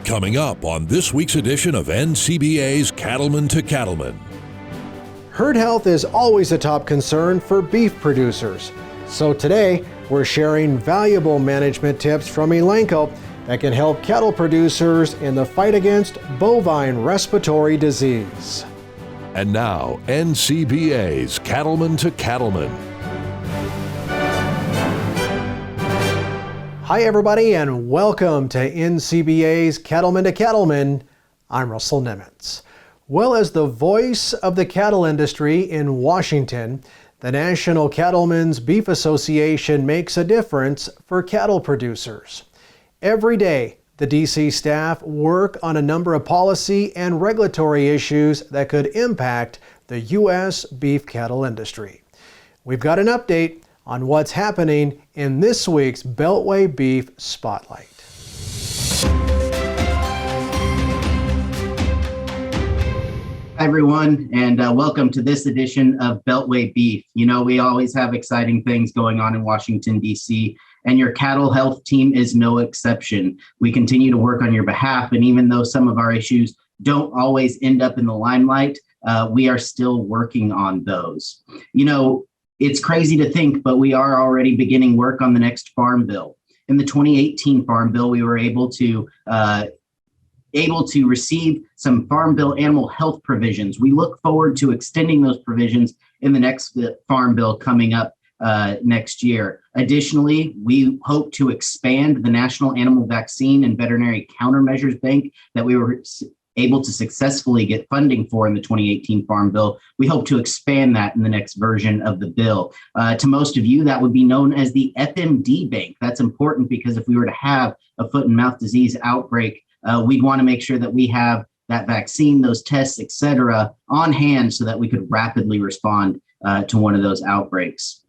Coming up on this week's edition of NCBA's Cattlemen to Cattlemen. Herd health is always a top concern for beef producers. So today, we're sharing valuable management tips from Elanco that can help cattle producers in the fight against bovine respiratory disease. And now, NCBA's Cattlemen to Cattlemen. Hi everybody, and welcome to NCBA's Cattlemen to Cattlemen. I'm Russell Nemitz. Well, as the voice of the cattle industry in Washington, the National Cattlemen's Beef Association makes a difference for cattle producers. Every day, the DC staff work on a number of policy and regulatory issues that could impact the U.S. beef cattle industry. We've got an update on what's happening in this week's Beltway Beef Spotlight. Hi everyone, and welcome to this edition of Beltway Beef. You know, we always have exciting things going on in Washington, D.C., and your cattle health team is no exception. We continue to work on your behalf, and even though some of our issues don't always end up in the limelight, we are still working on those. You know, it's crazy to think, but we are already beginning work on the next Farm Bill. In the 2018 Farm Bill, we were able to receive some Farm Bill animal health provisions. We look forward to extending those provisions in the next Farm Bill coming up next year. Additionally, we hope to expand the National Animal Vaccine and Veterinary Countermeasures Bank that we were able to successfully get funding for in the 2018 Farm Bill. We hope to expand that in the next version of the bill. To most of you, that would be known as the FMD Bank. That's important because if we were to have a foot and mouth disease outbreak, we'd want to make sure that we have that vaccine, those tests, et cetera, on hand so that we could rapidly respond to one of those outbreaks.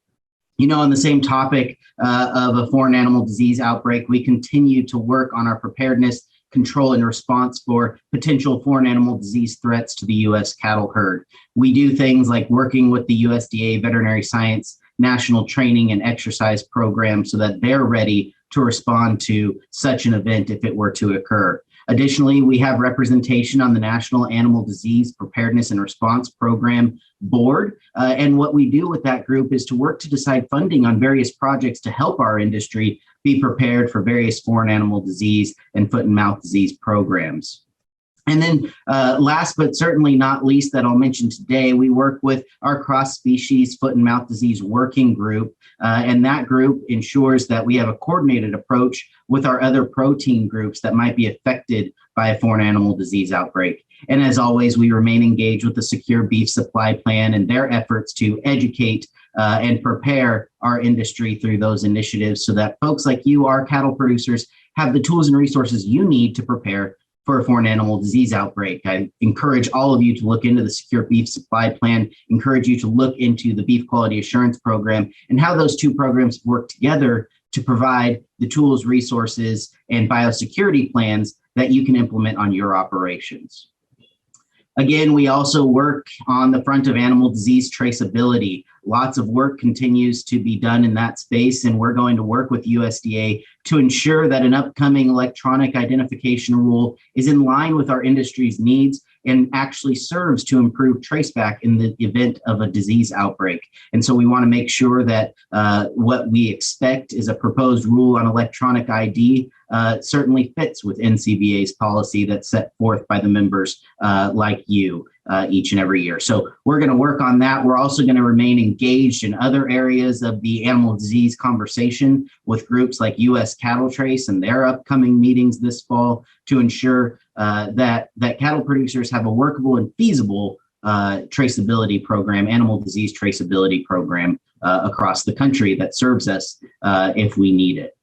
You know, on the same topic of a foreign animal disease outbreak, we continue to work on our preparedness, control, and response for potential foreign animal disease threats to the U.S. cattle herd. We do things like working with the USDA Veterinary Science National Training and Exercise Program so that they're ready to respond to such an event if it were to occur. Additionally, we have representation on the National Animal Disease Preparedness and Response Program Board. And what we do with that group is to work to decide funding on various projects to help our industry be prepared for various foreign animal disease and foot and mouth disease programs. And then last but certainly not least that I'll mention today, we work with our cross-species foot and mouth disease working group. And that group ensures that we have a coordinated approach with our other protein groups that might be affected by a foreign animal disease outbreak. And as always, we remain engaged with the Secure Beef Supply Plan and their efforts to educate and prepare our industry through those initiatives so that folks like you, our cattle producers, have the tools and resources you need to prepare for a foreign animal disease outbreak. I encourage all of you to look into the Secure Beef Supply Plan, encourage you to look into the Beef Quality Assurance Program and how those two programs work together to provide the tools, resources, and biosecurity plans that you can implement on your operations. Again, we also work on the front of animal disease traceability. Lots of work continues to be done in that space, and we're going to work with USDA to ensure that an upcoming electronic identification rule is in line with our industry's needs and actually serves to improve traceback in the event of a disease outbreak. And so we want to make sure that what we expect is a proposed rule on electronic ID certainly fits with NCBA's policy that's set forth by the members like you each and every year. So we're going to work on that. We're also going to remain engaged in other areas of the animal disease conversation with groups like U.S. Cattle Trace and their upcoming meetings this fall to ensure that cattle producers have a workable and feasible traceability program, animal disease traceability program across the country that serves us if we need it.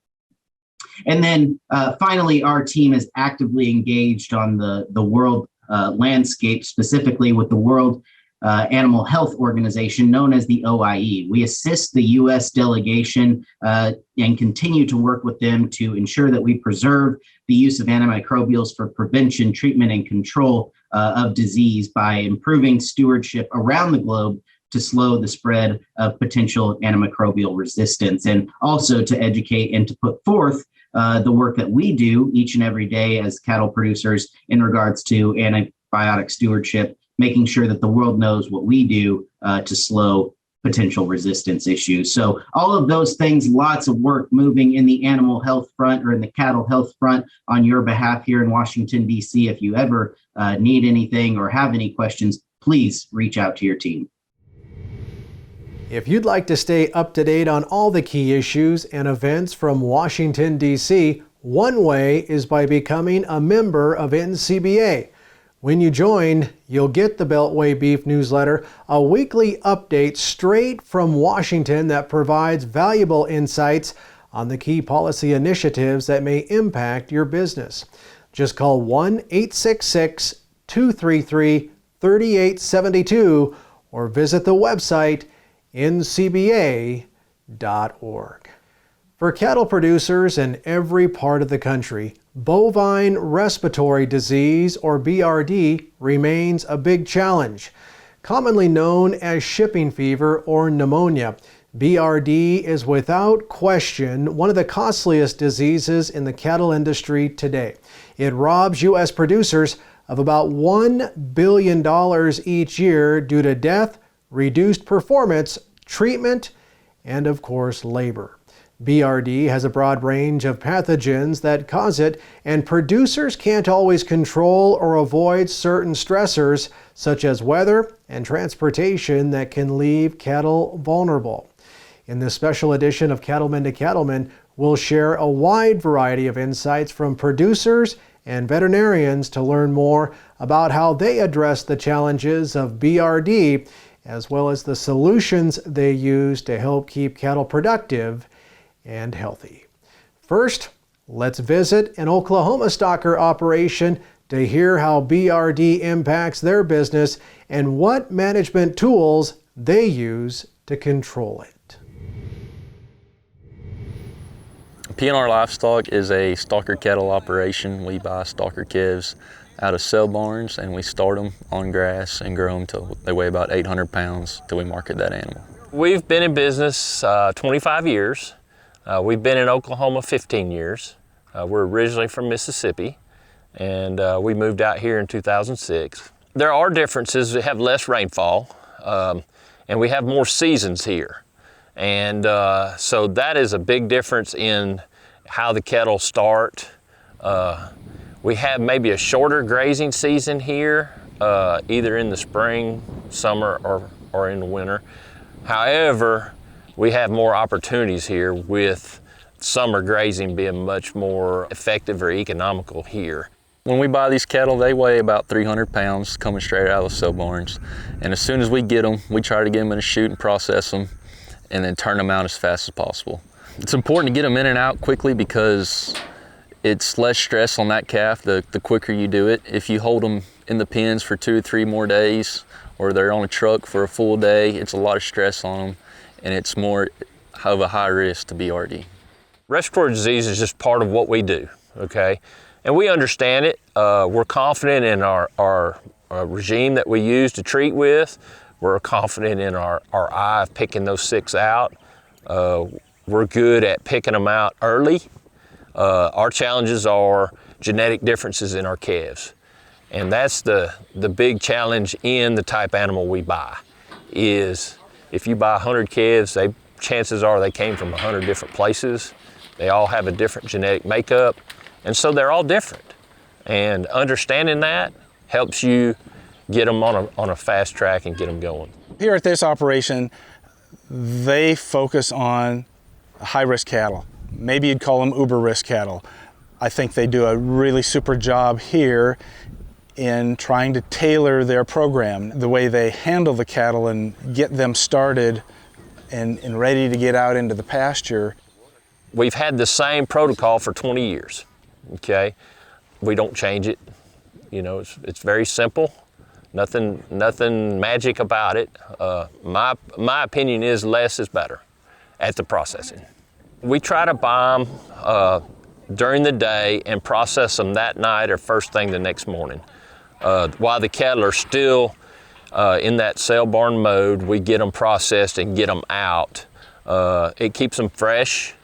And then finally, our team is actively engaged on the world landscape, specifically with the World Animal Health Organization, known as the OIE. We assist the U.S. delegation and continue to work with them to ensure that we preserve the use of antimicrobials for prevention, treatment, and control of disease by improving stewardship around the globe to slow the spread of potential antimicrobial resistance, and also to educate and to put forth the work that we do each and every day as cattle producers in regards to antibiotic stewardship, making sure that the world knows what we do to slow potential resistance issues. So all of those things, lots of work moving in the animal health front or in the cattle health front on your behalf here in Washington, D.C. If you ever need anything or have any questions, please reach out to your team. If you'd like to stay up to date on all the key issues and events from Washington, D.C., one way is by becoming a member of NCBA. When you join, you'll get the Beltway Beef newsletter, a weekly update straight from Washington that provides valuable insights on the key policy initiatives that may impact your business. Just call 1-866-233-3872 or visit the website ncba.org. For cattle producers in every part of the country, Bovine Respiratory Disease, or BRD, remains a big challenge. Commonly known as shipping fever or pneumonia, BRD is without question one of the costliest diseases in the cattle industry today. It robs U.S. producers of about $1 billion each year due to death, reduced performance, treatment, and of course labor. BRD has a broad range of pathogens that cause it, and producers can't always control or avoid certain stressors such as weather and transportation that can leave cattle vulnerable. In this special edition of Cattlemen to Cattlemen, we'll share a wide variety of insights from producers and veterinarians to learn more about how they address the challenges of BRD, as well as the solutions they use to help keep cattle productive and healthy. First, let's visit an Oklahoma stocker operation to hear how BRD impacts their business and what management tools they use to control it. PNR Livestock is a stalker cattle operation. We buy stalker calves out of sale barns and we start them on grass and grow them till they weigh about 800 pounds till we market that animal. We've been in business 25 years. We've been in Oklahoma 15 years. We're originally from Mississippi, and we moved out here in 2006. There are differences. We have less rainfall, and we have more seasons here. And so that is a big difference in how the cattle start. We have maybe a shorter grazing season here, either in the spring, summer, or in the winter. However, we have more opportunities here with summer grazing being much more effective or economical here. When we buy these cattle, they weigh about 300 pounds coming straight out of the sale barns. And as soon as we get them, we try to get them in a chute and process them and then turn them out as fast as possible. It's important to get them in and out quickly because it's less stress on that calf the quicker you do it. If you hold them in the pens for 2 or 3 more days, or they're on a truck for a full day, it's a lot of stress on them, and it's more of a high risk to BRD. Respiratory disease is just part of what we do, okay? And we understand it. We're confident in our regime that we use to treat with. We're confident in our eye of picking those 6 out. We're good at picking them out early. Our challenges are genetic differences in our calves. And that's the big challenge in the type animal we buy, is if you buy 100 calves, chances are they came from 100 different places. They all have a different genetic makeup, and so they're all different. And understanding that helps you get them on a fast track and get them going. Here at this operation, they focus on high-risk cattle. Maybe you'd call them uber-risk cattle. I think they do a really super job here in trying to tailor their program, the way they handle the cattle and get them started and ready to get out into the pasture. We've had the same protocol for 20 years, okay? We don't change it. You know, it's very simple. Nothing magic about it. My opinion is less is better at the processing. We try to buy them during the day and process them that night or first thing the next morning. While the cattle are still in that sale barn mode, we get them processed and get them out. It keeps them fresh.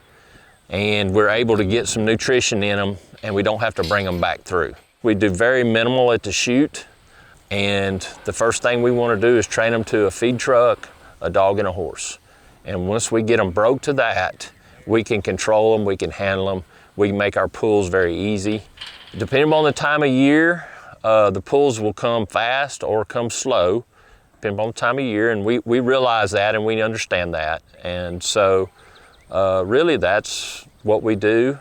and we're able to get some nutrition in them, and we don't have to bring them back through. We do very minimal at the chute, and the first thing we want to do is train them to a feed truck, a dog, and a horse. And once we get them broke to that, we can control them, we can handle them, we can make our pulls very easy. Depending on the time of year, the pulls will come fast or come slow, depending on the time of year, and we realize that and we understand that. And so really that's what we do.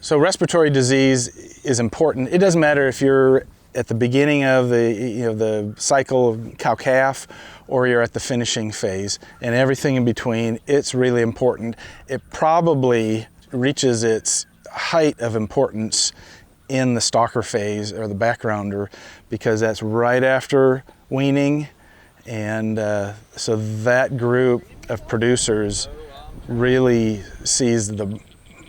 So respiratory disease is important. It doesn't matter if you're at the beginning of the cycle of cow-calf, or you're at the finishing phase, and everything in between. It's really important. It probably reaches its height of importance in the stalker phase or the backgrounder, because that's right after weaning, and so that group of producers really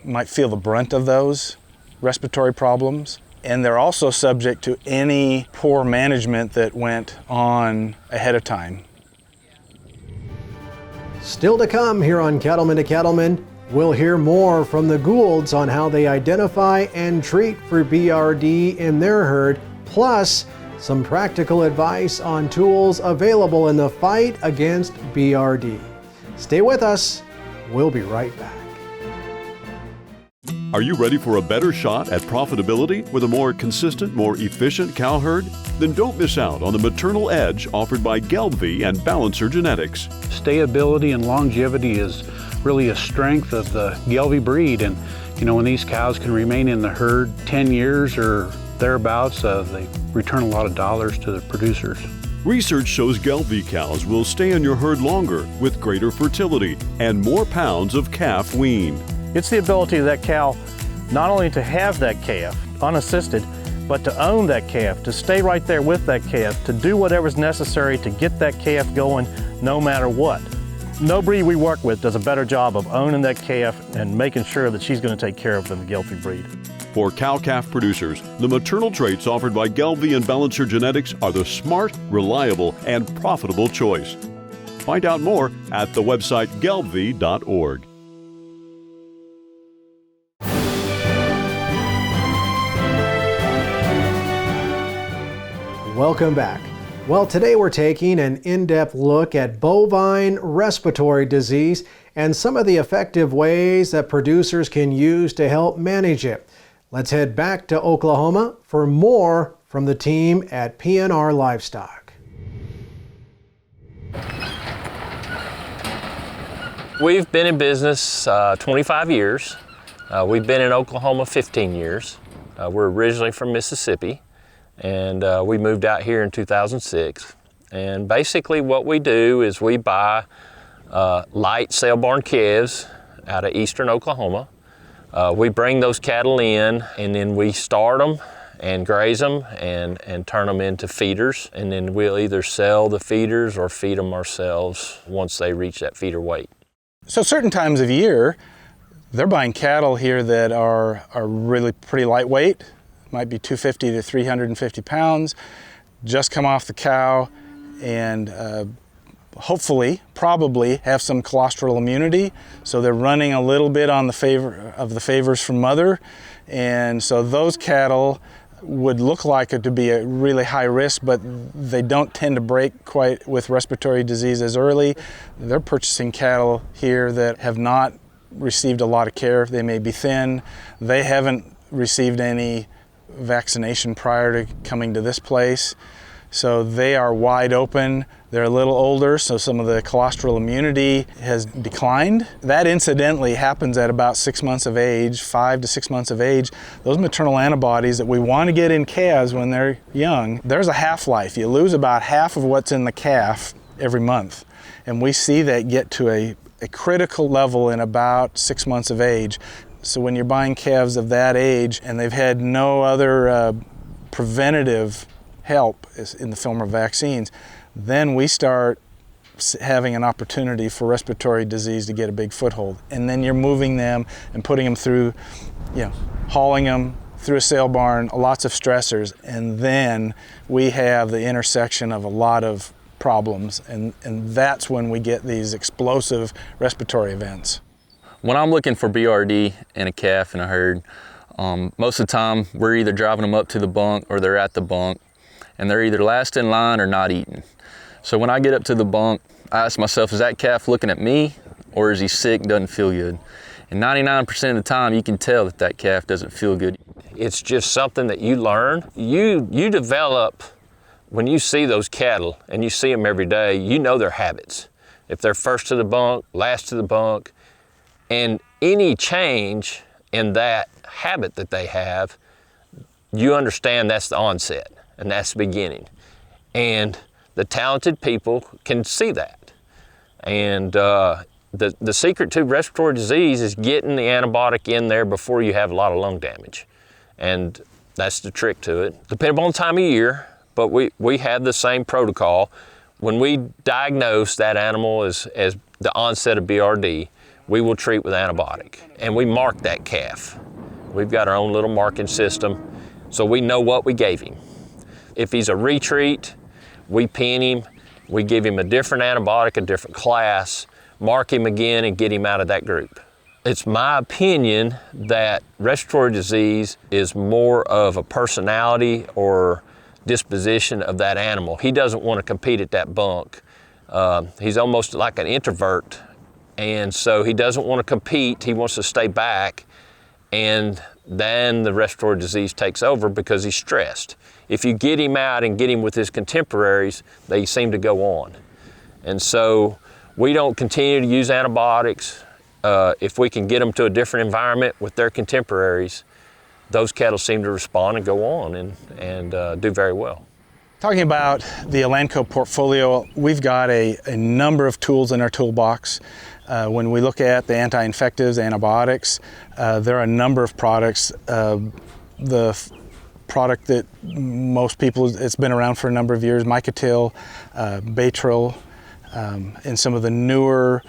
might feel the brunt of those respiratory problems. And they're also subject to any poor management that went on ahead of time. Still to come here on Cattlemen to Cattlemen, we'll hear more from the Goulds on how they identify and treat for BRD in their herd, plus some practical advice on tools available in the fight against BRD. Stay with us. We'll be right back. Are you ready for a better shot at profitability with a more consistent, more efficient cow herd? Then don't miss out on the maternal edge offered by Gelbvieh and Balancer Genetics. Stayability and longevity is really a strength of the Gelbvieh breed, and when these cows can remain in the herd 10 years or thereabouts, they return a lot of dollars to the producers. Research shows Gelbvieh cows will stay in your herd longer with greater fertility and more pounds of calf weaned. It's the ability of that cow not only to have that calf unassisted, but to own that calf, to stay right there with that calf, to do whatever's necessary to get that calf going no matter what. No breed we work with does a better job of owning that calf and making sure that she's going to take care of than the Gelbvieh breed. For cow-calf producers, the maternal traits offered by Gelbvieh and Balancer Genetics are the smart, reliable, and profitable choice. Find out more at the website gelbvieh.org. Welcome back. Well, today we're taking an in-depth look at bovine respiratory disease and some of the effective ways that producers can use to help manage it. Let's head back to Oklahoma for more from the team at PNR Livestock. We've been in business 25 years. We've been in Oklahoma 15 years. We're originally from Mississippi, and we moved out here in 2006. And basically what we do is we buy light sale barn calves out of eastern Oklahoma. We bring those cattle in, and then we start them and graze them and turn them into feeders, and then we'll either sell the feeders or feed them ourselves once they reach that feeder weight. So certain times of year, they're buying cattle here that are really pretty lightweight, might be 250 to 350 pounds, just come off the cow, and hopefully, probably have some colostral immunity, so they're running a little bit on the favors from mother, and so those cattle would look like it to be a really high risk, but they don't tend to break quite with respiratory disease as early. They're purchasing cattle here that have not received a lot of care. They may be thin. They haven't received any vaccination prior to coming to this place. So they are wide open. They're a little older, so some of the colostral immunity has declined. That incidentally happens at about 6 months of age, 5 to 6 months of age. Those maternal antibodies that we want to get in calves when they're young, there's a half-life. You lose about half of what's in the calf every month. And we see that get to a critical level in about 6 months of age. So when you're buying calves of that age and they've had no other preventative help in the form of vaccines, then we start having an opportunity for respiratory disease to get a big foothold. And then you're moving them and putting them through, hauling them through a sale barn, lots of stressors, and then we have the intersection of a lot of problems, and that's when we get these explosive respiratory events. When I'm looking for BRD in a calf in a herd, most of the time we're either driving them up to the bunk or they're at the bunk, and they're either last in line or not eating. So when I get up to the bunk, I ask myself, is that calf looking at me, or is he sick and doesn't feel good? And 99% of the time you can tell that that calf doesn't feel good. It's just something that you learn. You develop, when you see those cattle and you see them every day, you know their habits. If they're first to the bunk, last to the bunk, and any change in that habit that they have, you understand that's the onset and that's the beginning. And the talented people can see that. And the secret to respiratory disease is getting the antibiotic in there before you have a lot of lung damage. And that's the trick to it. Depending on the time of year, but we have the same protocol. When we diagnose that animal as the onset of BRD, we will treat with antibiotic. And we mark that calf. We've got our own little marking system, so we know what we gave him. If he's a retreat, we pin him, we give him a different antibiotic, a different class, mark him again and get him out of that group. It's my opinion that respiratory disease is more of a personality or disposition of that animal. He doesn't want to compete at that bunk. He's almost like an introvert, and so he doesn't want to compete. He wants to stay back, and then the respiratory disease takes over because he's stressed. If you get him out and get him with his contemporaries, they seem to go on. And so we don't continue to use antibiotics. If we can get them to a different environment with their contemporaries, those cattle seem to respond and go on and do very well. Talking about the Elanco portfolio, we've got a number of tools in our toolbox. When we look at the anti-infectives, antibiotics, there are a number of products. The product that most people, it's been around for a number of years, Micatil, Baytril, and some of the newer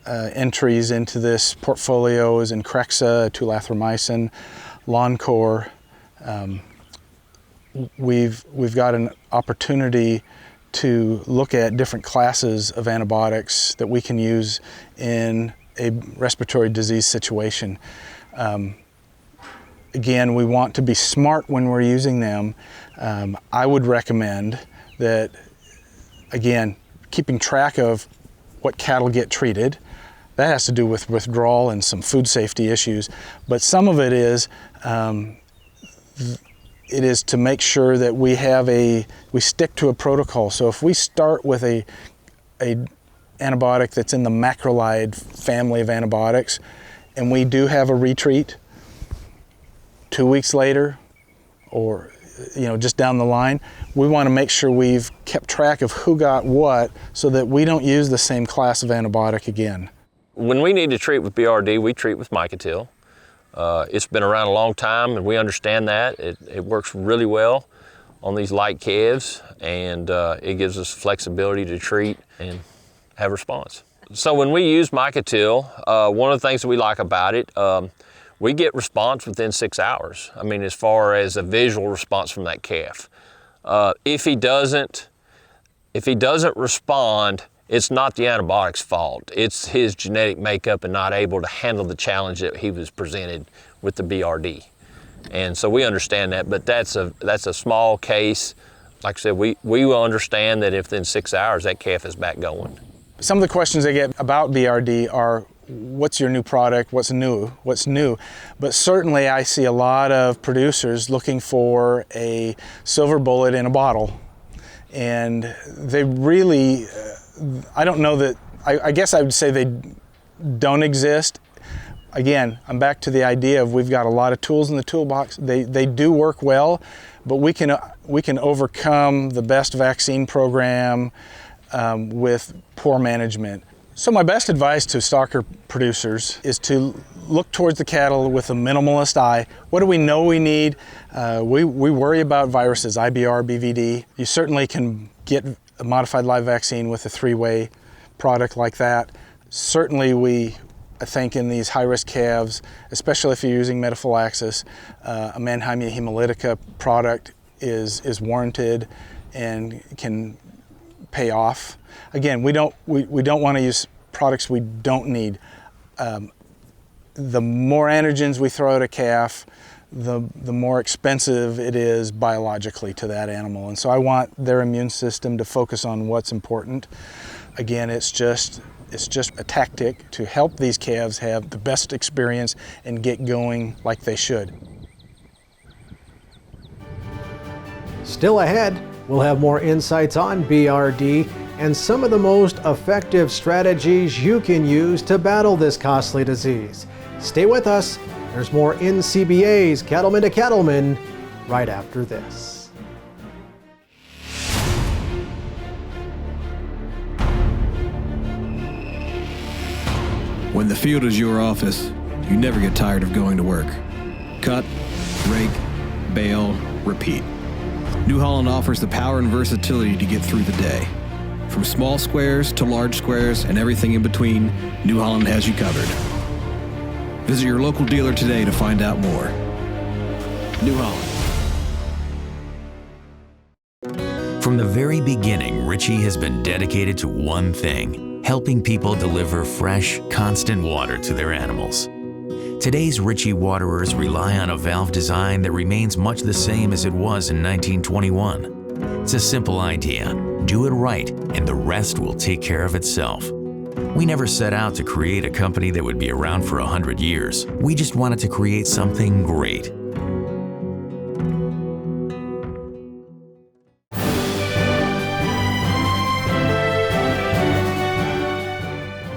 entries into this portfolio is Increxa, tulathromycin, Loncor. We've got an opportunity to look at different classes of antibiotics that we can use in a respiratory disease situation. Again, we want to be smart when we're using them. I would recommend that, again, keeping track of what cattle get treated. That has to do with withdrawal and some food safety issues, but some of it is to make sure that we stick to a protocol. So if we start with a antibiotic that's in the macrolide family of antibiotics, and we do have a retreat 2 weeks later, or just down the line, we want to make sure we've kept track of who got what so that we don't use the same class of antibiotic again. When we need to treat with BRD, we treat with Micatil. It's been around a long time, and we understand that. It works really well on these light calves, and it gives us flexibility to treat and have response. So when we use Micatil, one of the things that we like about it, we get response within 6 hours. I mean, as far as a visual response from that calf. If he doesn't respond, it's not the antibiotic's fault. It's his genetic makeup and not able to handle the challenge that he was presented with the BRD. And so we understand that, but that's a small case. Like I said, we will understand that if within 6 hours that calf is back going. Some of the questions I get about BRD are, what's your new product? What's new? But certainly I see a lot of producers looking for a silver bullet in a bottle. And they really, I don't know that, I guess I would say they don't exist. Again, I'm back to the idea of we've got a lot of tools in the toolbox. They do work well, but we can overcome the best vaccine program with poor management. So my best advice to stocker producers is to look towards the cattle with a minimalist eye. What do we know we need? We worry about viruses, IBR, BVD. You certainly can get a modified live vaccine with a 3-way product like that. Certainly I think in these high-risk calves, especially if you're using metaphylaxis, a Mannheimia hemolytica product is warranted and can pay off. Again, we don't want to use products we don't need. The more antigens we throw at a calf, the more expensive it is biologically to that animal. And so I want their immune system to focus on what's important. Again, it's just a tactic to help these calves have the best experience and get going like they should. Still ahead, we'll have more insights on BRD and some of the most effective strategies you can use to battle this costly disease. Stay with us. There's more NCBA's Cattlemen to Cattlemen right after this. When the field is your office, you never get tired of going to work. Cut, rake, bale, repeat. New Holland offers the power and versatility to get through the day. From small squares to large squares and everything in between, New Holland has you covered. Visit your local dealer today to find out more. New Holland. From the very beginning, Ritchie has been dedicated to one thing: helping people deliver fresh, constant water to their animals. Today's Ritchie waterers rely on a valve design that remains much the same as it was in 1921. It's a simple idea. Do it right, and the rest will take care of itself. We never set out to create a company that would be around for 100 years. We just wanted to create something great.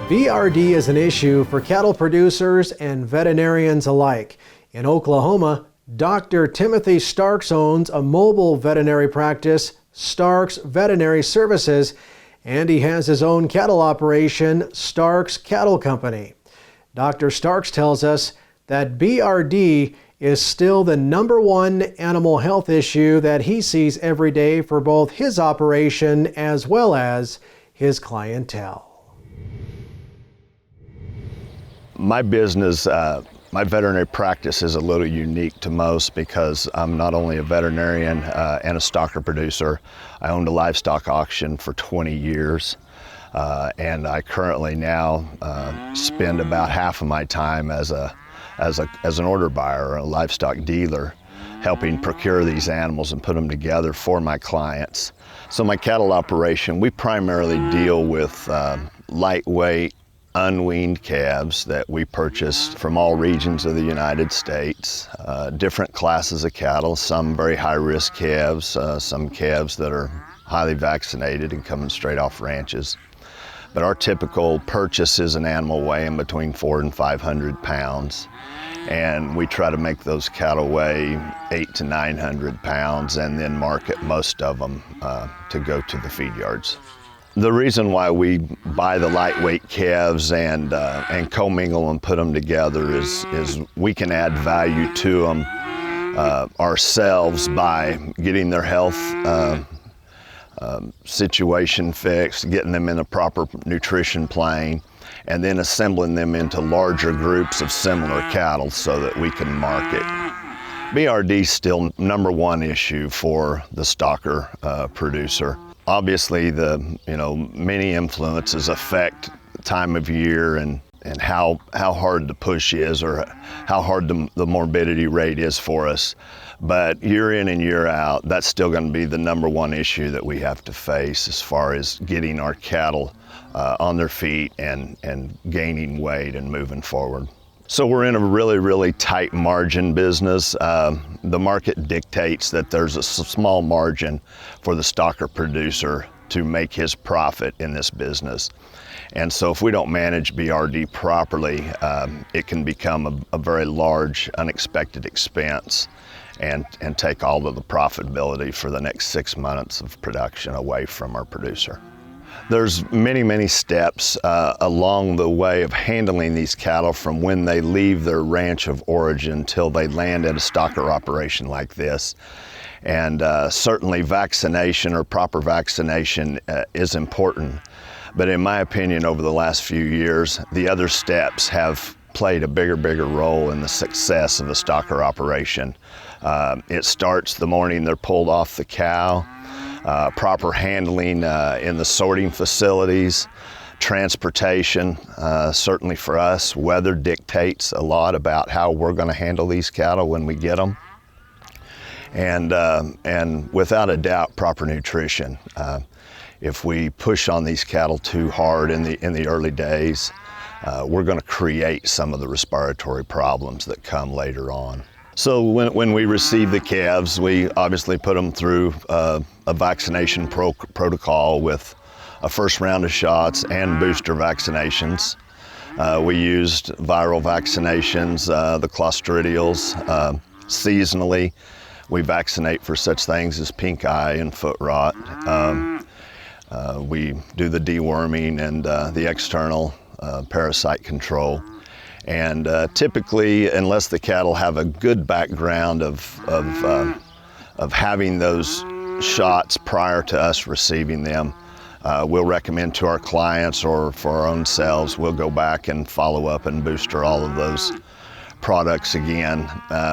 BRD is an issue for cattle producers and veterinarians alike. In Oklahoma, Dr. Timothy Starks owns a mobile veterinary practice, Starks Veterinary Services, and he has his own cattle operation, Starks Cattle Company. Dr. Starks tells us that BRD is still the #1 animal health issue that he sees every day for both his operation as well as his clientele. My business, my veterinary practice is a little unique to most because I'm not only a veterinarian and a stocker producer. I owned a livestock auction for 20 years, and I currently now spend about half of my time as an order buyer, a livestock dealer, helping procure these animals and put them together for my clients. So my cattle operation, we primarily deal with lightweight, unweaned calves that we purchase from all regions of the United States, different classes of cattle, some very high-risk calves, some calves that are highly vaccinated and coming straight off ranches. But our typical purchase is an animal weighing between 400 and 500 pounds, and we try to make those cattle weigh 800 to 900 pounds and then market most of them to go to the feed yards. The reason why we buy the lightweight calves and commingle and put them together is we can add value to them ourselves by getting their health situation fixed, getting them in a proper nutrition plane, and then assembling them into larger groups of similar cattle so that we can market. BRD is still #1 issue for the stocker producer. Obviously, many influences affect the time of year and how hard the push is or how hard the morbidity rate is for us. But year in and year out, that's still going to be the #1 issue that we have to face as far as getting our cattle on their feet and gaining weight and moving forward. So we're in a really, really tight margin business. The market dictates that there's a small margin for the stocker producer to make his profit in this business. And so if we don't manage BRD properly, it can become a very large, unexpected expense and take all of the profitability for the next 6 months of production away from our producer. There's many, many steps along the way of handling these cattle from when they leave their ranch of origin till they land at a stocker operation like this. And certainly vaccination or proper vaccination is important. But in my opinion, over the last few years, the other steps have played a bigger role in the success of a stocker operation. It starts the morning they're pulled off the cow. Proper handling in the sorting facilities, transportation, certainly for us, weather dictates a lot about how we're going to handle these cattle when we get them. And without a doubt, proper nutrition. If we push on these cattle too hard in the early days, we're going to create some of the respiratory problems that come later on. So when we receive the calves, we obviously put them through a vaccination protocol with a first round of shots and booster vaccinations. We used viral vaccinations, the clostridials. Seasonally, we vaccinate for such things as pink eye and foot rot. We do the deworming and the external parasite control. And typically, unless the cattle have a good background of having those shots prior to us receiving them, we'll recommend to our clients or for our own selves, we'll go back and follow up and booster all of those products again.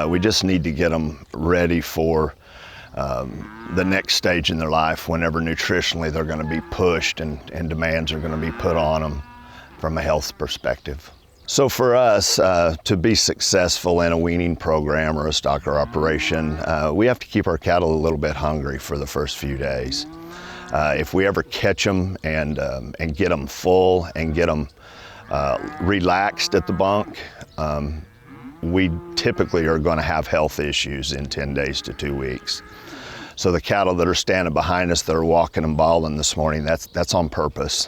We just need to get them ready for the next stage in their life, whenever nutritionally they're going to be pushed and demands are going to be put on them from a health perspective. So for us to be successful in a weaning program or a stocker operation, we have to keep our cattle a little bit hungry for the first few days. If we ever catch them and get them full and get them relaxed at the bunk, we typically are going to have health issues in 10 days to 2 weeks. So the cattle that are standing behind us that are walking and bawling this morning, that's on purpose.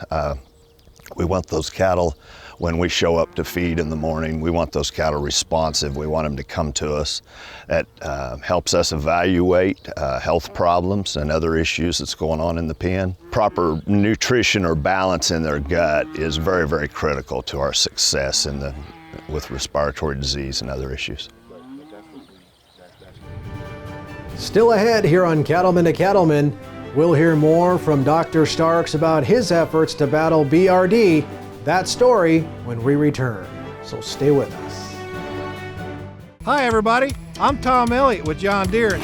We want those cattle, when we show up to feed in the morning, we want those cattle responsive. We want them to come to us. That helps us evaluate health problems and other issues that's going on in the pen. Proper nutrition or balance in their gut is very, very critical to our success with respiratory disease and other issues. Still ahead here on Cattlemen to Cattlemen, we'll hear more from Dr. Starks about his efforts to battle BRD. That story when we return, so stay with us. Hi everybody, I'm Tom Elliott with John Deere.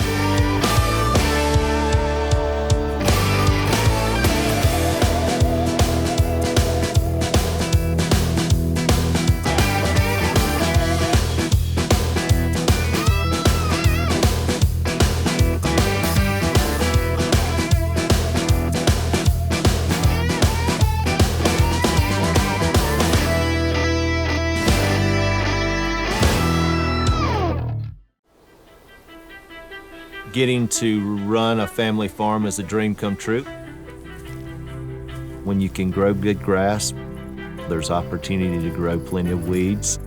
Getting to run a family farm is a dream come true. When you can grow good grass, there's opportunity to grow plenty of weeds.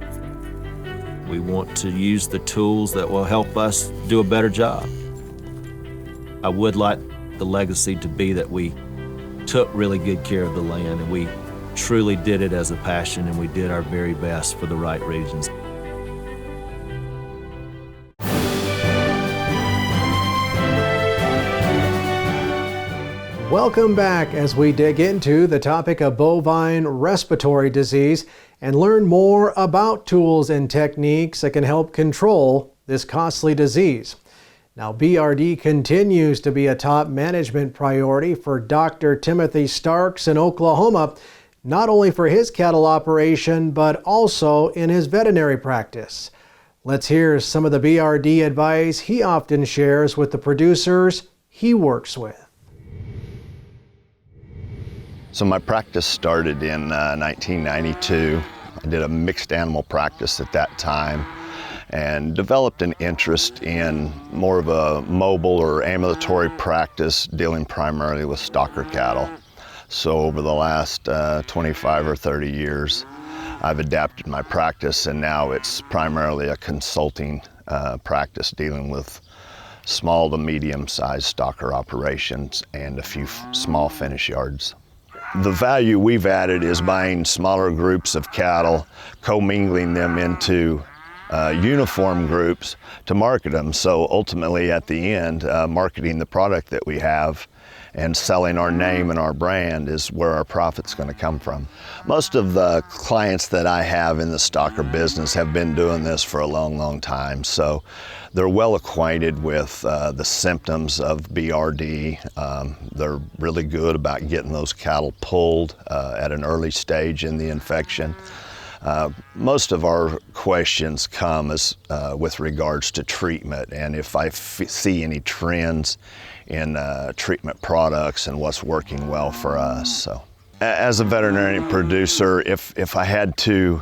We want to use the tools that will help us do a better job. I would like the legacy to be that we took really good care of the land and we truly did it as a passion and we did our very best for the right reasons. Welcome back as we dig into the topic of bovine respiratory disease and learn more about tools and techniques that can help control this costly disease. Now, BRD continues to be a top management priority for Dr. Timothy Starks in Oklahoma, not only for his cattle operation, but also in his veterinary practice. Let's hear some of the BRD advice he often shares with the producers he works with. So my practice started in 1992. I did a mixed animal practice at that time and developed an interest in more of a mobile or ambulatory practice dealing primarily with stocker cattle. So over the last 25 or 30 years, I've adapted my practice and now it's primarily a consulting practice dealing with small to medium-sized stocker operations and a few small finish yards. The value we've added is buying smaller groups of cattle, commingling them into uniform groups to market them. So ultimately at the end, marketing the product that we have and selling our name and our brand is where our profit's going to come from. Most of the clients that I have in the stocker business have been doing this for a long, long time. So they're well acquainted with the symptoms of BRD. They're really good about getting those cattle pulled at an early stage in the infection. Most of our questions come with regards to treatment, and if I see any trends in treatment products and what's working well for us. So, as a veterinarian producer, if I had to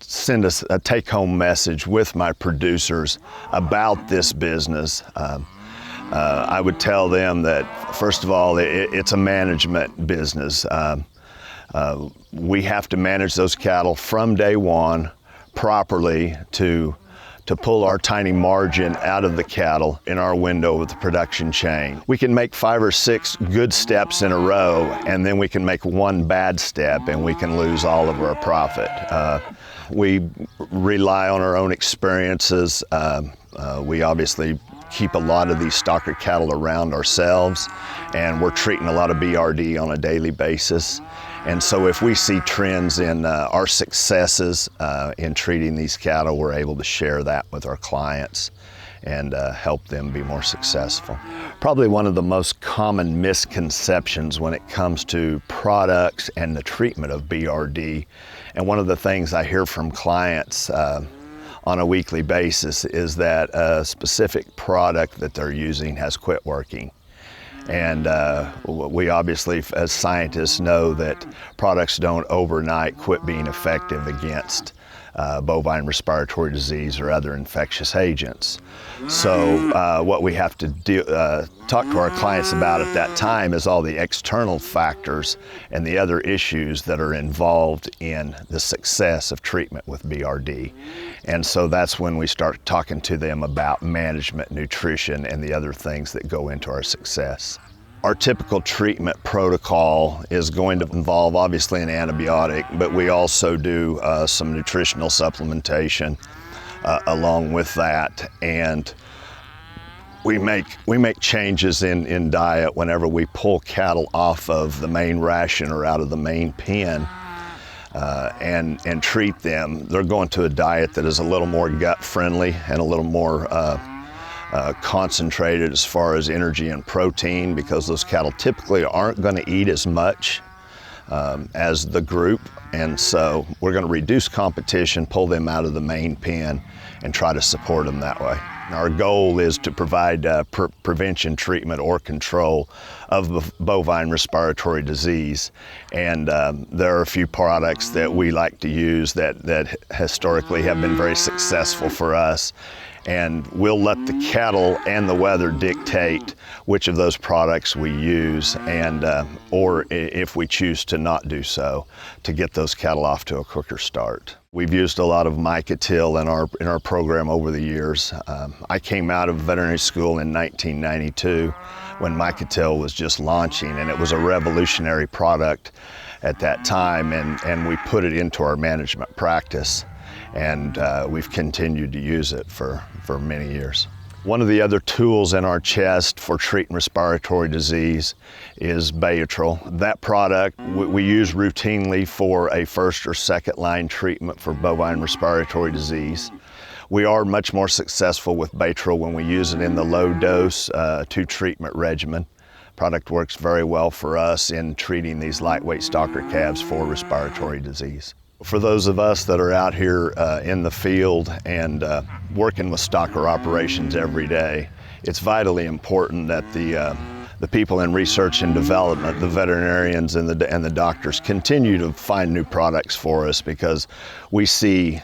send a take-home message with my producers about this business, I would tell them that, first of all, it's a management business. We have to manage those cattle from day one properly to pull our tiny margin out of the cattle in our window of the production chain. We can make 5 or 6 good steps in a row, and then we can make one bad step and we can lose all of our profit. We rely on our own experiences. We obviously keep a lot of these stocker cattle around ourselves, and we're treating a lot of BRD on a daily basis. And so if we see trends in our successes in treating these cattle, we're able to share that with our clients and help them be more successful. Probably one of the most common misconceptions when it comes to products and the treatment of BRD, and one of the things I hear from clients on a weekly basis, is that a specific product that they're using has quit working. And we obviously, as scientists, know that products don't overnight quit being effective against bovine respiratory disease or other infectious agents. So what we have to talk to our clients about at that time is all the external factors and the other issues that are involved in the success of treatment with BRD. And so that's when we start talking to them about management, nutrition, and the other things that go into our success. Our typical treatment protocol is going to involve obviously an antibiotic, but we also do some nutritional supplementation along with that. And we make changes in diet whenever we pull cattle off of the main ration or out of the main pen and treat them. They're going to a diet that is a little more gut friendly and a little more concentrated as far as energy and protein, because those cattle typically aren't going to eat as much as the group, and so we're going to reduce competition, pull them out of the main pen, and try to support them that way. Our goal is to provide prevention, treatment, or control of bovine respiratory disease, and there are a few products that we like to use that historically have been very successful for us. And we'll let the cattle and the weather dictate which of those products we use, and or if we choose to not do so, to get those cattle off to a quicker start. We've used a lot of Mycotil in our program over the years. I came out of veterinary school in 1992 when Mycotil was just launching, and it was a revolutionary product at that time, and we put it into our management practice. And we've continued to use it for many years. One of the other tools in our chest for treating respiratory disease is Bayatril. That product we use routinely for a first or second line treatment for bovine respiratory disease. We are much more successful with Bayatril when we use it in the low dose 2 treatment regimen. Product works very well for us in treating these lightweight stocker calves for respiratory disease. For those of us that are out here in the field and working with stocker operations every day, it's vitally important that the people in research and development, the veterinarians and the doctors, continue to find new products for us, because we see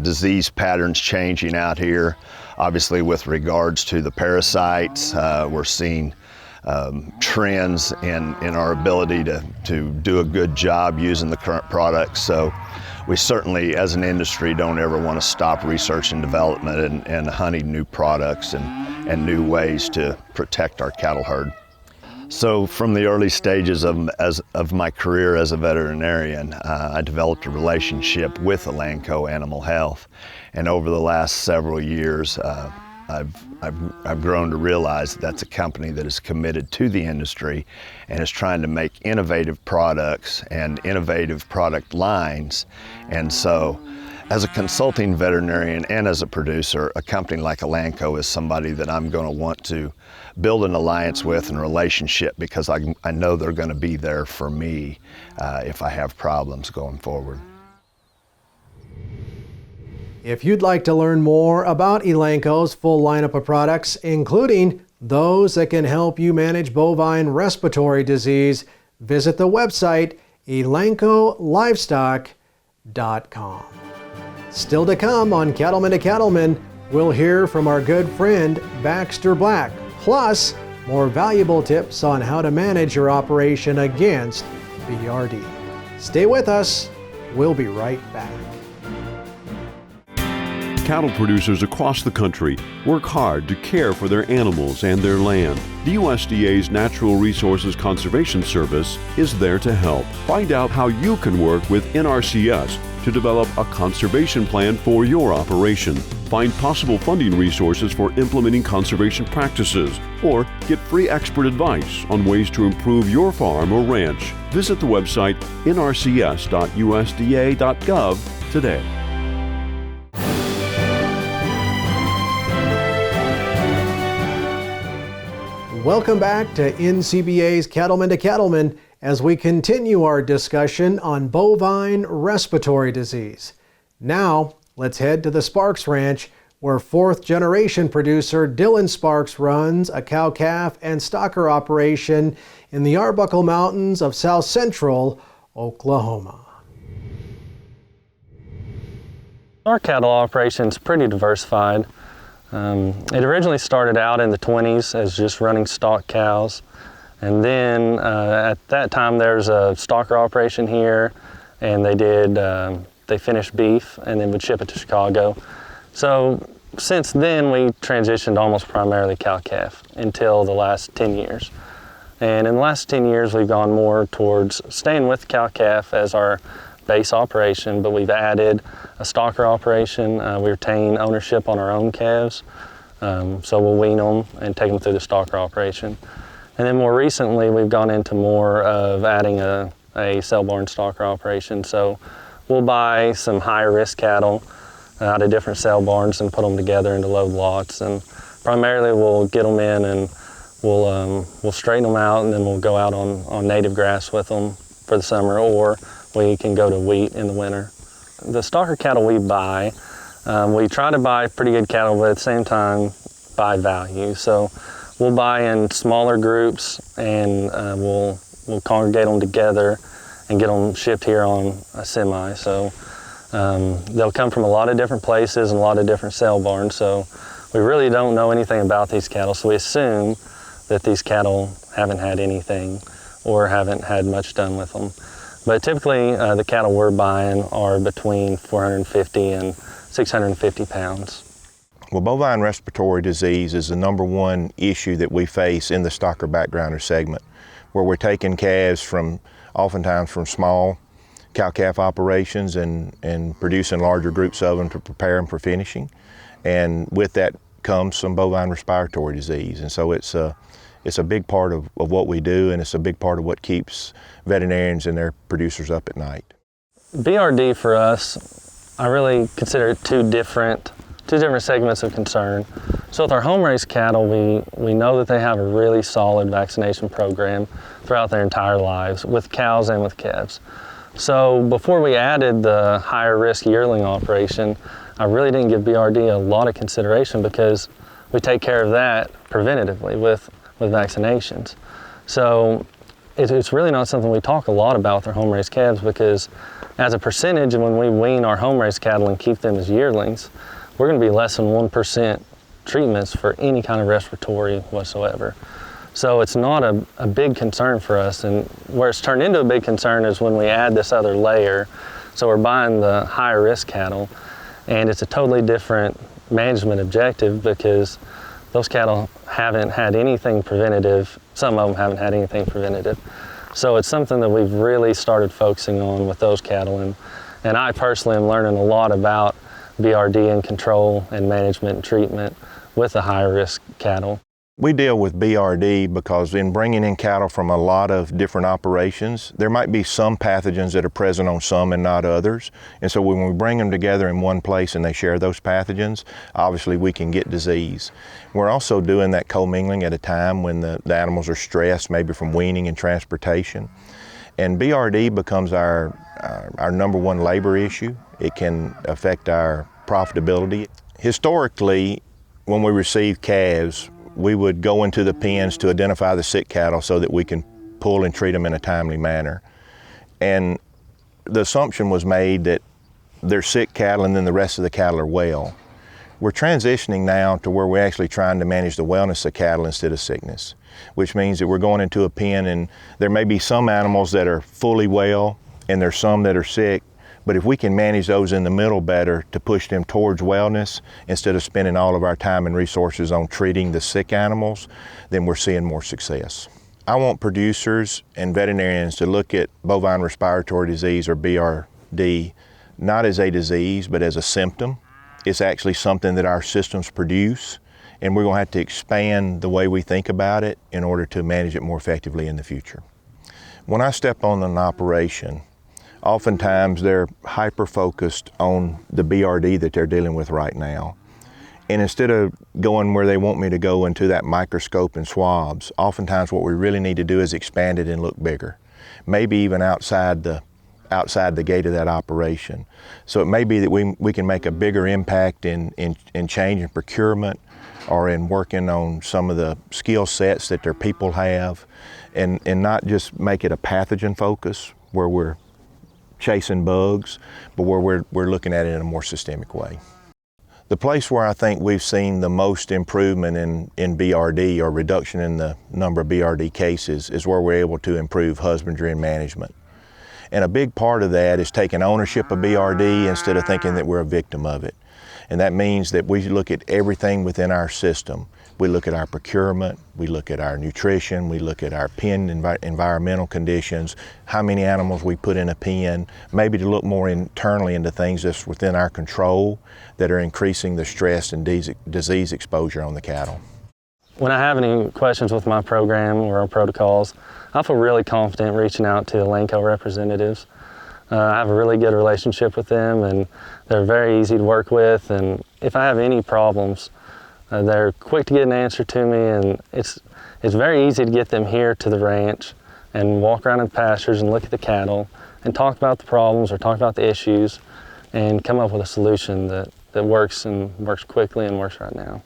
disease patterns changing out here. Obviously, with regards to the parasites, we're seeing trends in our ability to do a good job using the current products. So we certainly, as an industry, don't ever want to stop research and development and hunting new products and new ways to protect our cattle herd. So from the early stages of my career as a veterinarian, I developed a relationship with Elanco Animal Health. And over the last several years, I've grown to realize that that's a company that is committed to the industry and is trying to make innovative products and innovative product lines. And so as a consulting veterinarian and as a producer, a company like Elanco is somebody that I'm going to want to build an alliance with and a relationship, because I know they're going to be there for me if I have problems going forward. If you'd like to learn more about Elanco's full lineup of products, including those that can help you manage bovine respiratory disease, visit the website elanco-livestock.com. Still to come on Cattlemen to Cattlemen, we'll hear from our good friend Baxter Black, plus more valuable tips on how to manage your operation against BRD. Stay with us. We'll be right back. Cattle producers across the country work hard to care for their animals and their land. The USDA's Natural Resources Conservation Service is there to help. Find out how you can work with NRCS to develop a conservation plan for your operation. Find possible funding resources for implementing conservation practices, or get free expert advice on ways to improve your farm or ranch. Visit the website nrcs.usda.gov today. Welcome back to NCBA's Cattlemen to Cattlemen as we continue our discussion on bovine respiratory disease. Now, let's head to the Sparks Ranch, where fourth-generation producer Dylan Sparks runs a cow-calf and stocker operation in the Arbuckle Mountains of south central Oklahoma. Our cattle operation is pretty diversified. It originally started out in the 20s as just running stock cows, and then at that time there's a stocker operation here, and they finished beef and then would ship it to Chicago. So since then we transitioned almost primarily cow-calf until the last 10 years. And in the last 10 years we've gone more towards staying with cow-calf as our base operation, but we've added a stocker operation. We retain ownership on our own calves, so we'll wean them and take them through the stocker operation. And then more recently, we've gone into more of adding a cell-born stocker operation. So we'll buy some higher risk cattle out of different cell barns and put them together into load lots. And primarily we'll get them in and we'll straighten them out, and then we'll go out on native grass with them for the summer, or we can go to wheat in the winter. The stocker cattle we buy, we try to buy pretty good cattle, but at the same time buy value. So we'll buy in smaller groups, and we'll congregate them together and get them shipped here on a semi. So they'll come from a lot of different places and a lot of different cell barns. So we really don't know anything about these cattle, so we assume that these cattle haven't had anything or haven't had much done with them. But typically, the cattle we're buying are between 450 and 650 pounds. Well, bovine respiratory disease is the #1 issue that we face in the stocker backgrounder segment, where we're taking calves oftentimes from small cow-calf operations and producing larger groups of them to prepare them for finishing. And with that comes some bovine respiratory disease. And so it's a big part of what we do, and it's a big part of what keeps veterinarians and their producers up at night. BRD for us, I really consider it two different segments of concern. So with our home-raised cattle, we know that they have a really solid vaccination program throughout their entire lives, with cows and with calves. So before we added the higher risk yearling operation, I really didn't give BRD a lot of consideration, because we take care of that preventatively with vaccinations. So it's really not something we talk a lot about with our home-raised calves, because as a percentage, and when we wean our home-raised cattle and keep them as yearlings, we're going to be less than 1% treatments for any kind of respiratory whatsoever. So it's not a big concern for us, and where it's turned into a big concern is when we add this other layer. So we're buying the higher risk cattle, and it's a totally different management objective, because those cattle haven't had anything preventative. Some of them haven't had anything preventative. So it's something that we've really started focusing on with those cattle. And I personally am learning a lot about BRD and control and management and treatment with the high-risk cattle. We deal with BRD because in bringing in cattle from a lot of different operations, there might be some pathogens that are present on some and not others. And so when we bring them together in one place and they share those pathogens, obviously we can get disease. We're also doing that commingling at a time when the animals are stressed, maybe from weaning and transportation. And BRD becomes our number one labor issue. It can affect our profitability. Historically, when we receive calves, we would go into the pens to identify the sick cattle so that we can pull and treat them in a timely manner. And the assumption was made that they're sick cattle and then the rest of the cattle are well. We're transitioning now to where we're actually trying to manage the wellness of cattle instead of sickness, which means that we're going into a pen and there may be some animals that are fully well and there's some that are sick. But if we can manage those in the middle better to push them towards wellness instead of spending all of our time and resources on treating the sick animals, then we're seeing more success. I want producers and veterinarians to look at bovine respiratory disease, or BRD, not as a disease, but as a symptom. It's actually something that our systems produce, and we're going to have to expand the way we think about it in order to manage it more effectively in the future. When I step on an operation, oftentimes they're hyper-focused on the BRD that they're dealing with right now. And instead of going where they want me to go into that microscope and swabs, oftentimes what we really need to do is expand it and look bigger. Maybe even outside the gate of that operation. So it may be that we can make a bigger impact in change in procurement or in working on some of the skill sets that their people have, and not just make it a pathogen focus where we're chasing bugs, but where we're looking at it in a more systemic way. The place where I think we've seen the most improvement in BRD, or reduction in the number of BRD cases, is where we're able to improve husbandry and management. And a big part of that is taking ownership of BRD instead of thinking that we're a victim of it. And that means that we look at everything within our system. We look at our procurement, we look at our nutrition, we look at our pen environmental conditions, how many animals we put in a pen, maybe to look more internally into things that's within our control that are increasing the stress and disease exposure on the cattle. When I have any questions with my program or our protocols, I feel really confident reaching out to Elanco representatives. I have a really good relationship with them, and they're very easy to work with, and if I have any problems, they're quick to get an answer to me, and it's very easy to get them here to the ranch and walk around in the pastures and look at the cattle and talk about the problems or talk about the issues and come up with a solution that works and works quickly and works right now.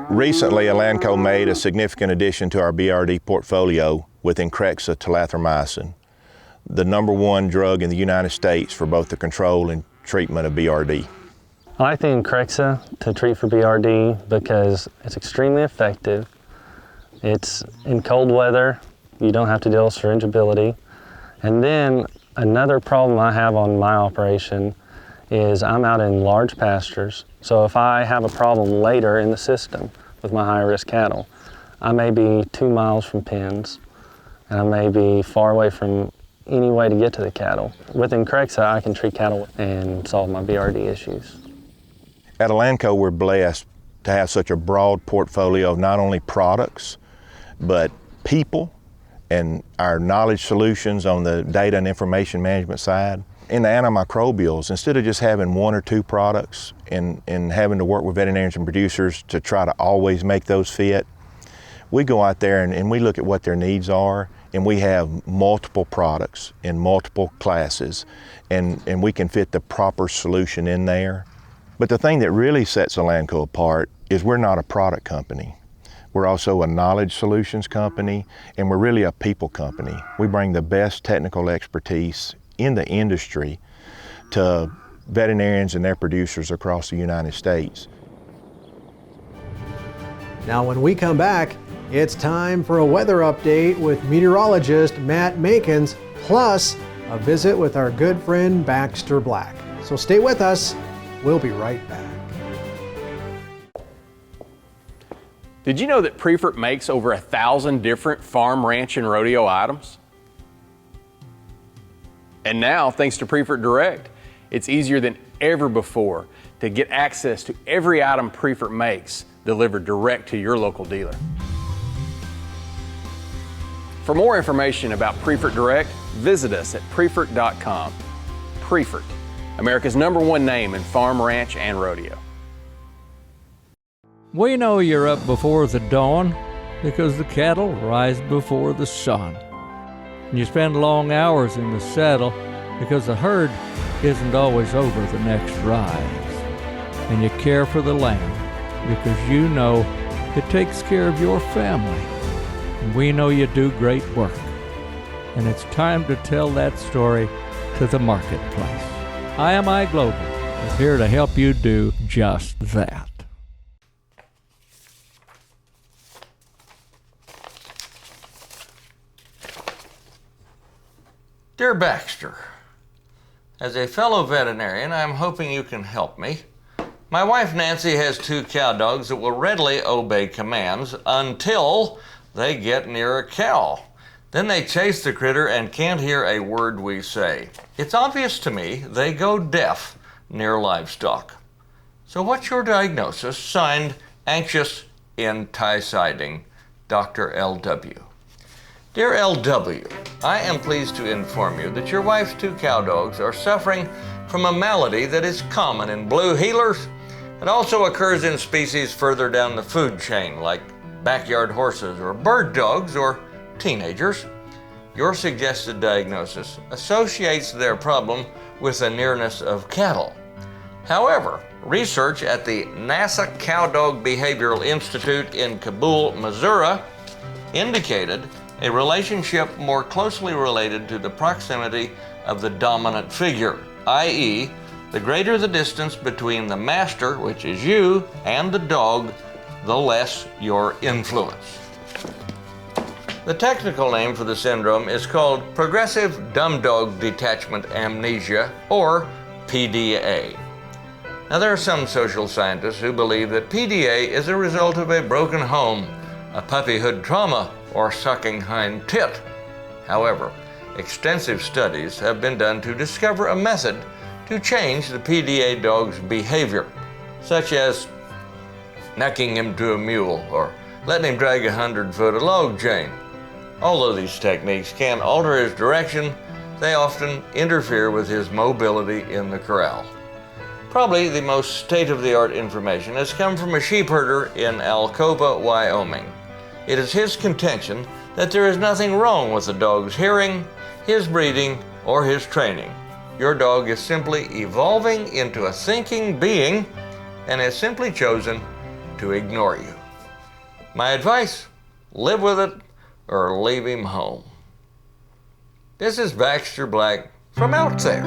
Recently, Elanco made a significant addition to our BRD portfolio with Increxxa telithromycin, the #1 drug in the United States for both the control and treatment of BRD. I like the Increxxa to treat for BRD because it's extremely effective. It's in cold weather, you don't have to deal with syringeability. And then another problem I have on my operation is I'm out in large pastures. So if I have a problem later in the system with my high-risk cattle, I may be 2 miles from pens, and I may be far away from any way to get to the cattle. With Increxxa, I can treat cattle and solve my BRD issues. At Elanco, we're blessed to have such a broad portfolio of not only products, but people and our knowledge solutions on the data and information management side. In the antimicrobials, instead of just having 1 or 2 products and having to work with veterinarians and producers to try to always make those fit, we go out there and we look at what their needs are, and we have multiple products in multiple classes, and we can fit the proper solution in there. But the thing that really sets Elanco apart is we're not a product company. We're also a knowledge solutions company, and we're really a people company. We bring the best technical expertise in the industry to veterinarians and their producers across the United States. Now when we come back, it's time for a weather update with meteorologist Matt Makins, plus a visit with our good friend Baxter Black. So stay with us. We'll be right back. Did you know that Prefert makes over 1,000 different farm, ranch, and rodeo items? And now, thanks to Prefert Direct, it's easier than ever before to get access to every item Prefert makes delivered direct to your local dealer. For more information about Prefert Direct, visit us at prefert.com. Prefert, America's #1 name in farm, ranch, and rodeo. We know you're up before the dawn because the cattle rise before the sun. And you spend long hours in the saddle because the herd isn't always over the next rise. And you care for the land because you know it takes care of your family. And we know you do great work. And it's time to tell that story to the marketplace. IMI Global is here to help you do just that. Dear Baxter, as a fellow veterinarian, I'm hoping you can help me. My wife Nancy has 2 cow dogs that will readily obey commands until they get near a cow. Then they chase the critter and can't hear a word we say. It's obvious to me they go deaf near livestock. So what's your diagnosis? Signed, Anxious Inticiding, Dr. L.W. Dear L.W., I am pleased to inform you that your wife's 2 cow dogs are suffering from a malady that is common in blue heelers. It also occurs in species further down the food chain, like backyard horses or bird dogs or teenagers. Your suggested diagnosis associates their problem with the nearness of cattle. However, research at the NASA Cow Dog Behavioral Institute in Kabul, Missouri, indicated a relationship more closely related to the proximity of the dominant figure, i.e., the greater the distance between the master, which is you, and the dog, the less your influence. The technical name for the syndrome is called Progressive Dumb Dog Detachment Amnesia, or PDA. Now, there are some social scientists who believe that PDA is a result of a broken home, a puppyhood trauma, or sucking hind tit. However, extensive studies have been done to discover a method to change the PDA dog's behavior, such as necking him to a mule or letting him drag a 100-foot log chain. Although these techniques can alter his direction, they often interfere with his mobility in the corral. Probably the most state-of-the-art information has come from a sheep herder in Alcoba, Wyoming. It is his contention that there is nothing wrong with the dog's hearing, his breeding, or his training. Your dog is simply evolving into a thinking being and has simply chosen to ignore you. My advice, live with it or leave him home. This is Baxter Black from out there.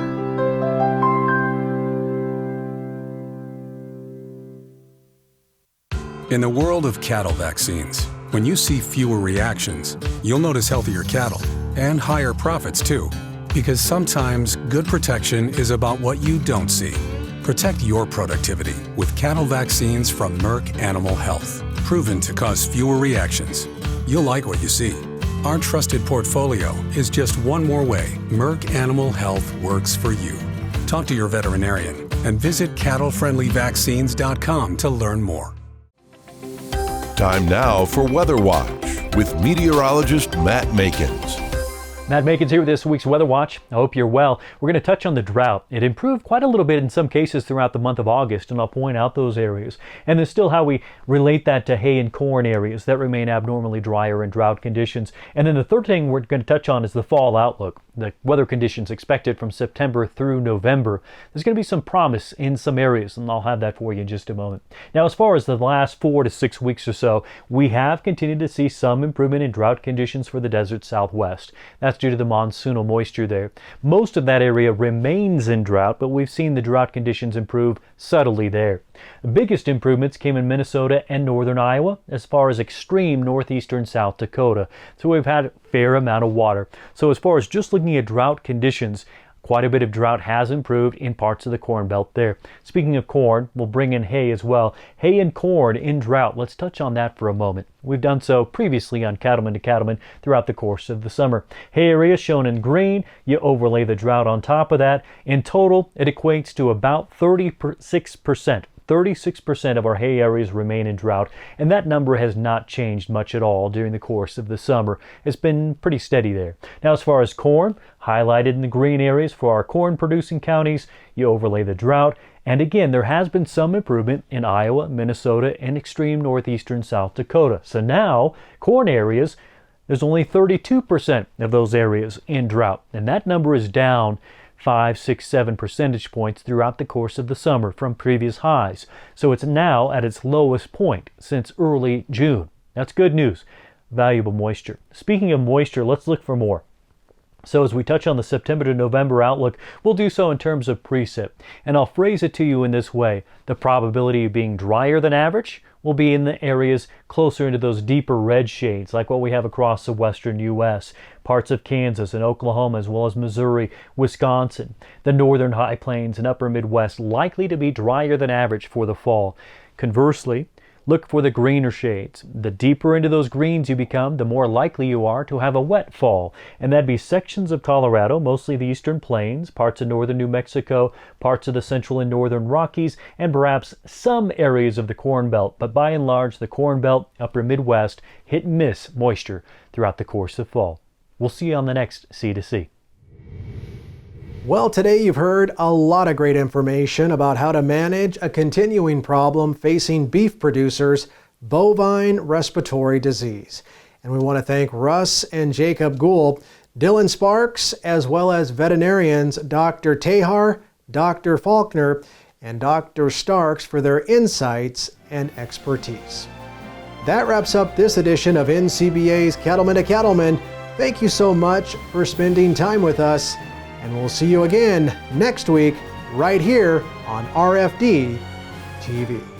In the world of cattle vaccines, when you see fewer reactions, you'll notice healthier cattle and higher profits too. Because sometimes good protection is about what you don't see. Protect your productivity with cattle vaccines from Merck Animal Health. Proven to cause fewer reactions. You'll like what you see. Our trusted portfolio is just one more way Merck Animal Health works for you. Talk to your veterinarian and visit cattlefriendlyvaccines.com to learn more. Time now for Weather Watch with meteorologist Matt Makins. Matt Makins here with this week's Weather Watch. I hope you're well. We're going to touch on the drought. It improved quite a little bit in some cases throughout the month of August, and I'll point out those areas. And then still how we relate that to hay and corn areas that remain abnormally drier in drought conditions. And then the third thing we're going to touch on is the fall outlook. The weather conditions expected from September through November. There's going to be some promise in some areas, and I'll have that for you in just a moment. Now, as far as the last 4 to 6 weeks or so, we have continued to see some improvement in drought conditions for the desert Southwest. That's due to the monsoonal moisture there. Most of that area remains in drought, but we've seen the drought conditions improve subtly there. The biggest improvements came in Minnesota and northern Iowa, as far as extreme northeastern South Dakota. So we've had a fair amount of water. So as far as just looking at drought conditions, Quite a bit of drought has improved in parts of the Corn Belt there. Speaking of corn, we'll bring in hay as well. Hay and corn in drought. Let's touch on that for a moment. We've done so previously on Cattlemen to Cattlemen throughout the course of the summer. Hay area shown in green. You overlay the drought on top of that. In total, it equates to about 36%. 36% of our hay areas remain in drought, and that number has not changed much at all during the course of the summer. It's been pretty steady there. Now, as far as corn, highlighted in the green areas for our corn-producing counties, you overlay the drought, and again, there has been some improvement in Iowa, Minnesota, and extreme northeastern South Dakota. So now, corn areas, there's only 32% of those areas in drought, and that number is down 5, 6, 7 percentage points throughout the course of the summer from previous highs. So it's now at its lowest point since early June. That's good news. Valuable moisture. Speaking of moisture, let's look for more. So as we touch on the September to November outlook, we'll do so in terms of precip. And I'll phrase it to you in this way. The probability of being drier than average will be in the areas closer into those deeper red shades, like what we have across the western U.S., parts of Kansas and Oklahoma, as well as Missouri, Wisconsin. The northern high plains and upper Midwest likely to be drier than average for the fall. Conversely, look for the greener shades. The deeper into those greens you become, the more likely you are to have a wet fall. And that'd be sections of Colorado, mostly the eastern plains, parts of northern New Mexico, parts of the central and northern Rockies, and perhaps some areas of the Corn Belt. But by and large, the Corn Belt, upper Midwest, hit and miss moisture throughout the course of fall. We'll see you on the next C2C. Well, today you've heard a lot of great information about how to manage a continuing problem facing beef producers, bovine respiratory disease. And we want to thank Russ and Jacob Gould, Dylan Sparks, as well as veterinarians Dr. Tehar, Dr. Faulkner, and Dr. Starks for their insights and expertise. That wraps up this edition of NCBA's Cattlemen to Cattlemen. Thank you so much for spending time with us. And we'll see you again next week right here on RFD TV.